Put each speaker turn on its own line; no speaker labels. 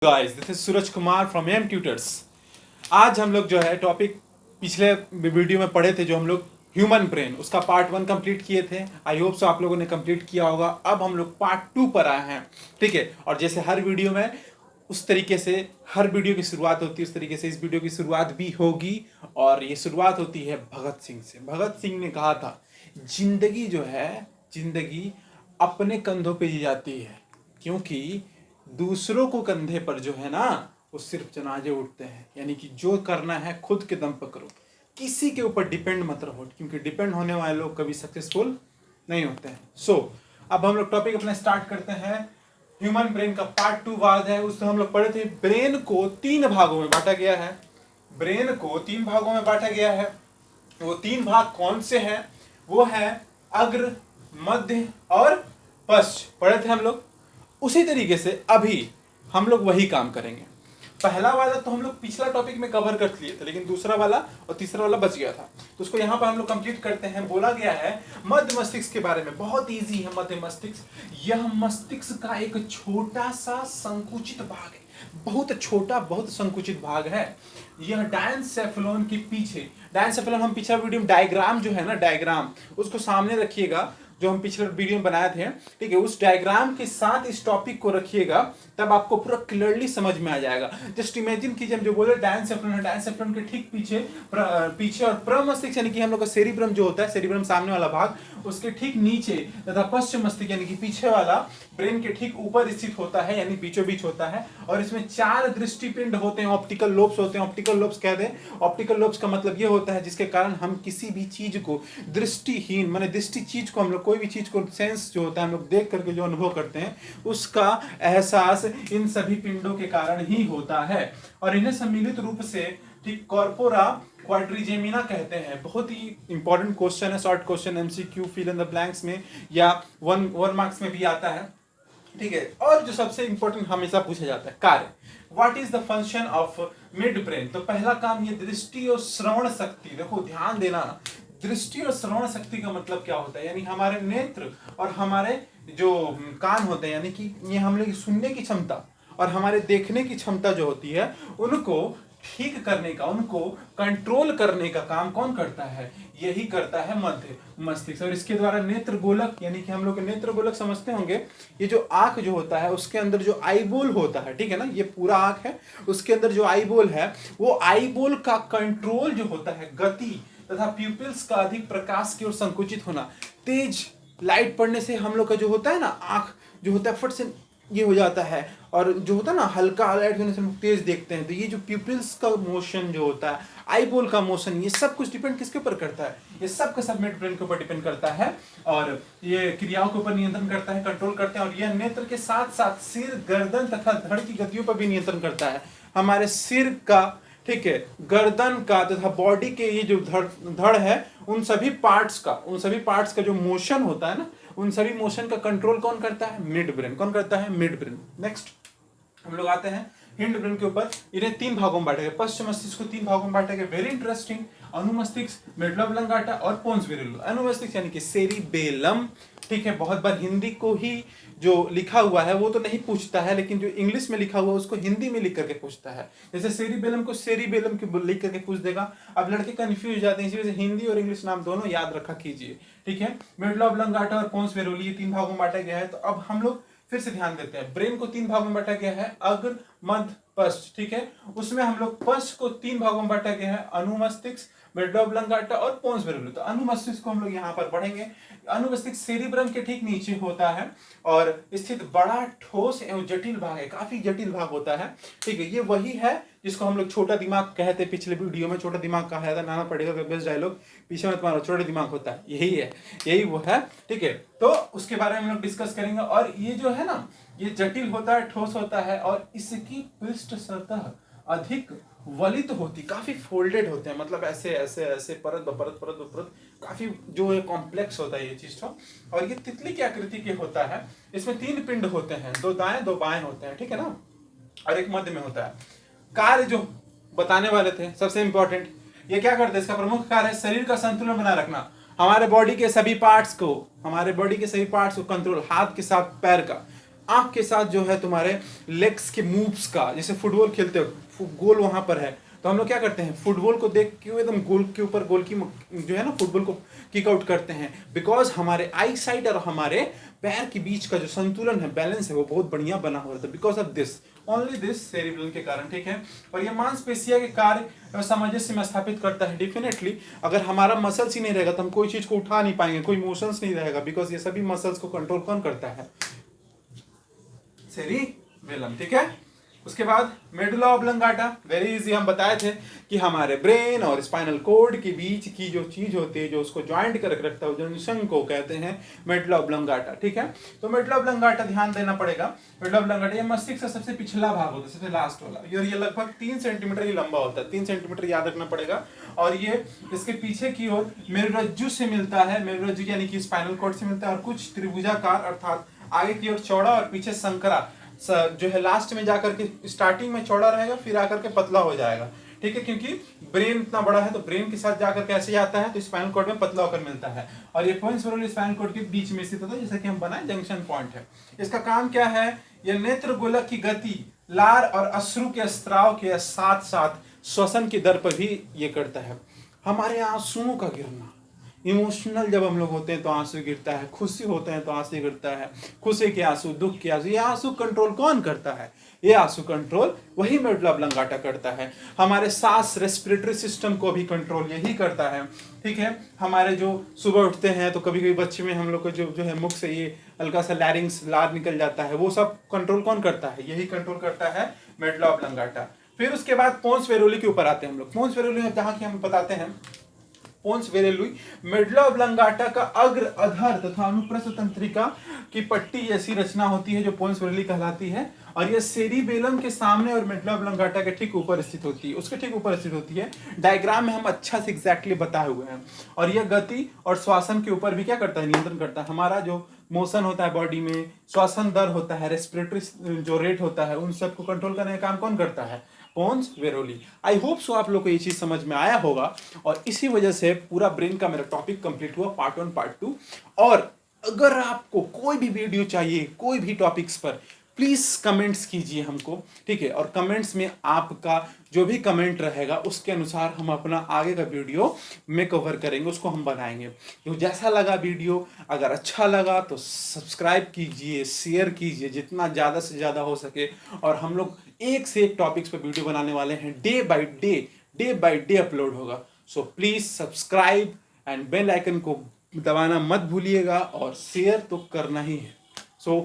Guys this is Suraj Kumar from M tutors. आज हम लोग जो है टॉपिक पिछले वीडियो में पढ़े थे, जो हम लोग ह्यूमन ब्रेन, उसका पार्ट 1 कंप्लीट किए थे। आई होप सो आप लोगों ने कंप्लीट किया होगा। अब हम लोग पार्ट 2 पर आए हैं, ठीक है। और जैसे हर वीडियो में उस तरीके से हर वीडियो की शुरुआत होती है, उस तरीके से इस वीडियो की शुरुआत भी होगी। और ये शुरुआत होती है भगत सिंह से। भगत सिंह ने कहा था, जिंदगी जो है, जिंदगी अपने कंधों पे जी जाती है, क्योंकि दूसरों को कंधे पर जो है ना, वो सिर्फ जनाजे उठते हैं। यानी कि जो करना है खुद के दम पर करो, किसी के ऊपर डिपेंड मत रहो, क्योंकि डिपेंड होने वाले लोग कभी सक्सेसफुल नहीं होते हैं। अब हम लोग टॉपिक अपना स्टार्ट करते हैं। ह्यूमन ब्रेन का पार्ट 2 बाद है। उसमें हम लोग पढ़े थे, ब्रेन को 3 भागों में बांटा गया है। ब्रेन को 3 भागों में बांटा गया है। वो 3 भाग कौन से हैं? वो है अग्र, मध्य और पश्च। पढ़े थे हम लोग। उसी तरीके से अभी हम लोग वही काम करेंगे। पहला वाला तो हम लोग पिछला टॉपिक में कवर कर लिए थे, लेकिन दूसरा वाला और तीसरा वाला बच गया था, तो उसको यहाँ पर हम लोग कंप्लीट करते हैं। बोला गया है मध्य मस्तिष्क के बारे में, बहुत इजी है मध्य मस्तिष्क। यह मस्तिष्क का एक छोटा सा संकुचित भाग है, बहुत छोटा, बहुत संकुचित भाग है। यह डायनसेफेलॉन के पीछे, डायनसेफेलॉन हम पिछला वीडियो में डायग्राम जो है ना, डायग्राम उसको सामने रखिएगा, जो हम पिछले वीडियो में बनाए थे, ठीक है। उस डायग्राम के साथ इस टॉपिक को रखिएगा, तब आपको पूरा क्लियरली समझ में आ जाएगा। जस्ट इमेजिन कीजिए, हम जो बोले डायनसेफेलॉन है, डायनसेफेलॉन के ठीक पीछे और प्रमस्तिष्क यानी कि हम लोग का सेरिब्रम जो होता है, सेरिब्रम सामने वाला भाग, उसके ठीक नीचे तथा पश्चिम मस्तिष्क यानी कि पीछे वाला ब्रेन के ठीक ऊपर स्थित होता है, यानी बीचों बीच होता है। और इसमें 4 दृष्टिपिंड होते हैं, ऑप्टिकल लोब्स होते हैं। ऑप्टिकल लोब्स कह दें, ऑप्टिकल लोब्स का मतलब ये होता है जिसके कारण हम किसी भी चीज को दृष्टिहीन, माने दृष्टि चीज को, हम लोग कोई भी चीज को सेंस जो होता है, हम लोग देख करके जो अनुभव करते हैं, उसका एहसास इन सभी पिंडों के कारण ही होता है। और इन्हें सम्मिलित रूप से ठीक कॉर्पोरा क्वाड्रिजेमिना कहते हैं। बहुत ही इंपॉर्टेंट क्वेश्चन है, short question, MCQ, fill in the blanks में या वन मार्क्स में भी आता है, ठीक है। और जो सबसे इंपॉर्टेंट हमेशा पूछा जाता है, कार्य, what is the function of mid brain. तो पहला काम, ये दृष्टि और श्रवण शक्ति, देखो ध्यान देना, दृष्टि और श्रवण शक्ति का मतलब क्या होता है, यानी हमारे नेत्र और हमारे जो कान होते हैं, यानी कि ये हम लोग सुनने की क्षमता और हमारे देखने की क्षमता जो होती है, उनको ठीक करने का, उनको कंट्रोल करने का काम कौन करता है? यही करता है मध्य मस्तिष्क। और इसके द्वारा नेत्र गोलक, यानी कि हम लोग नेत्र गोलक समझते होंगे, ये जो आंख जो होता है, उसके अंदर जो आईबॉल होता है, ठीक है ना, ये पूरा आंख है, उसके अंदर जो आईबॉल है, वो आईबॉल का कंट्रोल जो होता है, गति तथा प्यूपिल्स का अधिक प्रकाश की ओर संकुचित होना। तेज लाइट पड़ने से हम लोग का जो होता है ना, आंख जो होता है फट से ये हो जाता है, और जो होता है ना, हल्का लाइट होने से हम तेज देखते हैं। तो ये जो प्यूपिल्स का मोशन जो होता है, आईबॉल का मोशन, ये सब कुछ डिपेंड किसके ऊपर करता है? ये सब का सब मिड ब्रेन के ऊपर डिपेंड करता है, और ये क्रियाओं के ऊपर नियंत्रण करता है, कंट्रोल करते हैं। और यह नेत्र के साथ साथ सिर, गर्दन तथा धड़ की गतियों पर भी नियंत्रण करता है। हमारे सिर का, ठीक है, गर्दन का तथा बॉडी के ये जो धड़ है, उन सभी पार्ट्स का जो मोशन होता है ना, उन सभी मोशन का कंट्रोल कौन करता है? Mid brain. कौन करता है? Mid brain. नेक्स्ट हम लोग आते हैं हिंड ब्रेन के ऊपर। इन्हें 3 भागों में बांटा गया, पश्चिम मस्तिष्क को 3 भागों में बांटा गया, वेरी इंटरेस्टिंग। अनुमस्तिष्क, मेडुला ऑब्लंगाटा और पोन्स विरिल। अनुमस्तिष्क यानी कि सेरिबेलम, ठीक है। बहुत बार हिंदी को ही जो लिखा हुआ है वो तो नहीं पूछता है, लेकिन जो इंग्लिश में लिखा हुआ है उसको हिंदी में लिख करके पूछता है। जैसे सेरिबेलम को सेरिबेलम के लिख करके पूछ देगा। अब लड़के कंफ्यूज हो जाते हैं, इसी वजह से हिंदी और इंग्लिश नाम दोनों याद रखा कीजिए, ठीक है। मेडुला ऑब्लंगाटा और पोन्स विरिल, ये 3 भागों में बांटा गया है। तो अब हम लोग फिर से ध्यान देते हैं, ब्रेन को 3 भागों में बांटा गया है, अग्र, मध्य, पश्च, ठीक है। उसमें हम लोग पश्च को 3 भागों में बांटा गया है, अनुमस्तिष्क, मेडुला ऑब्लंगाटा और पोन्स विरिल। तो अनुमस्तिष्क को हम लोग यहाँ पर पढ़ेंगे। अनुमस्तिष्क सेरिब्रम के ठीक नीचे होता है और स्थित बड़ा ठोस एवं जटिल भाग है, काफी जटिल भाग होता है, ठीक है। ये वही है जिसको हम लोग छोटा दिमाग कहते हैं। पिछले वीडियो में छोटा दिमाग कहा था, नाना पड़ेगा का बेस्ट डायलॉग, पीछे में तुम्हारा छोटा दिमाग होता है, यही है, यही वो है, ठीक है। तो उसके बारे में हम लोग डिस्कस करेंगे। और ये जो है ना, ये जटिल होता है, ठोस होता है, और इसकी पृष्ठ सतह अधिक वलित होती, काफी फोल्डेड होते हैं, मतलब ऐसे ऐसे ऐसे परत परत परत परत, काफी जो है कॉम्प्लेक्स होता है ये चीज तो। और ये तितली की आकृति के होता है। इसमें 3 पिंड होते हैं, 2 दाएं 2 बाएं होते हैं, ठीक है ना, और एक मध्य में होता है। कार्य जो बताने वाले थे सबसे इंपॉर्टेंट, ये क्या करते हैं? इसका प्रमुख कार्य है शरीर का संतुलन बनाए रखना, हमारे बॉडी के सभी पार्ट्स को कंट्रोल, हाथ के साथ पैर का, आंख के साथ जो है तुम्हारे लेग्स के मूव्स का, जैसे फुटबॉल खेलते हो गोल वहां पर है, तो हम लोग क्या करते हैं, फुटबॉल को देख के एकदम गोल के ऊपर गोल की जो है ना फुटबॉल को किक आउट करते हैं, बिकॉज हमारे आई साइड और हमारे पैर के बीच का जो संतुलन है, बैलेंस है, वो बहुत बढ़िया बना हुआ था, because of this, only this cerebrum के कारण, ठीक है। और ये मांसपेशिया के कार्य सामंजस्य में स्थापित करता है। डेफिनेटली अगर हमारा मसल्स ही नहीं रहेगा तो हम कोई चीज को उठा नहीं पाएंगे, कोई मोशंस नहीं रहेगा, बिकॉज ये सभी मसल्स को कंट्रोल कौन करता है, सेरिबेलम, ठीक है। उसके बाद मेडुला ऑब्लंगाटा, वेरी इजी, हम बताए थे कि हमारे ब्रेन और स्पाइनल कोड के बीच की जो चीज होती है, जो उसको ज्वाइंट कर रखता है, जंक्शन को कहते हैं मेडुला ऑब्लंगाटा, ठीक है। तो मेडुला ऑब्लंगाटा ध्यान देना पड़ेगा। मेडुला ऑब्लंगाटा ये मस्तिष्क का सबसे पिछला भाग होता है, सबसे लास्ट वाला, और ये लगभग 3 सेंटीमीटर ही लंबा होता है, 3 सेंटीमीटर याद रखना पड़ेगा। और ये इसके पीछे की ओर मेरुरज्जु से मिलता है, मेरुरज्जु यानी कि स्पाइनल कोड से मिलता है, और कुछ त्रिभुजाकार अर्थात आगे की ओर चौड़ा और पीछे संकरा जो है लास्ट में जाकर के, स्टार्टिंग में चौड़ा रहेगा फिर आकर के पतला हो जाएगा, ठीक है, क्योंकि ब्रेन इतना बड़ा है तो ब्रेन के साथ जाकर के ऐसे आता है तो स्पाइनल कॉर्ड में पतला होकर मिलता है। और ये पोइंस वेरुली स्पाइनल कॉर्ड के बीच में स्थित होता है, जैसे कि हम बनाए जंक्शन पॉइंट है। इसका काम क्या है, यह नेत्र गोलक की गति, लार और अश्रु के स्त्राव के साथ साथ श्वसन की दर पर भी ये करता है। हमारे आंसुओं का गिरना, इमोशनल जब हम लोग होते हैं तो आंसू गिरता है, खुशी होते हैं तो आंसू गिरता है, खुशी के आंसू, दुख के आंसू, ये आंसू कंट्रोल कौन करता है, ये आंसू कंट्रोल वही मेडुला ऑब्लंगाटा करता है। हमारे सांस रेस्पिरेटरी सिस्टम को भी कंट्रोल यही करता है, ठीक है। हमारे जो सुबह उठते हैं तो कभी कभी बच्चे में हम लोग को जो है मुख से ये हल्का सा लैरिंग्स लार निकल जाता है, वो सब कंट्रोल कौन करता है, यही कंट्रोल करता है मेडुला ऑब्लंगाटा। फिर उसके बाद पोन्स वेरुली के ऊपर आते हैं हम लोग। पोन्स वेरुली में जहाँ की हम बताते हैं, पोन्स वेरुली मेडुला ऑब्लंगाटा का अग्र, अधर तथा अनुप्रस्थ तंत्रिका की पट्टी जैसी रचना होती है, जो पोन्स वेरुली कहलाती है। और यह सेरिबेलम के सामने और मेडुला ऑब्लंगाटा के ठीक ऊपर स्थित होती है, उसके ठीक ऊपर स्थित होती है। डायग्राम में हम अच्छा से एग्जैक्टली बताए हुए हैं। और यह गति और श्वासन के ऊपर भी क्या करता है, नियंत्रण करता है। हमारा जो मोशन होता है बॉडी में, श्वासन दर होता है, रेस्पिरेटरी जो रेट होता है, उन सबको कंट्रोल करने का काम कौन करता है, पोन्स वेरुली। आई होप सो आप लोग को ये चीज समझ में आया होगा, और इसी वजह से पूरा ब्रेन का मेरा टॉपिक कंप्लीट हुआ, पार्ट 1 पार्ट 2। और अगर आपको कोई भी वीडियो चाहिए कोई भी टॉपिक्स पर, प्लीज कमेंट्स कीजिए हमको, ठीक है। और कमेंट्स में आपका जो भी कमेंट रहेगा उसके अनुसार हम अपना आगे का वीडियो में कवर करेंगे, उसको हम बनाएंगे। तो जैसा लगा वीडियो, अगर अच्छा लगा तो सब्सक्राइब कीजिए, शेयर कीजिए जितना ज़्यादा से ज़्यादा हो सके। और हम लोग एक से एक टॉपिक्स पर वीडियो बनाने वाले हैं, डे बाय डे अपलोड होगा। So please subscribe and bell icon को दबाना मत भूलिएगा, और शेयर तो करना ही है। सो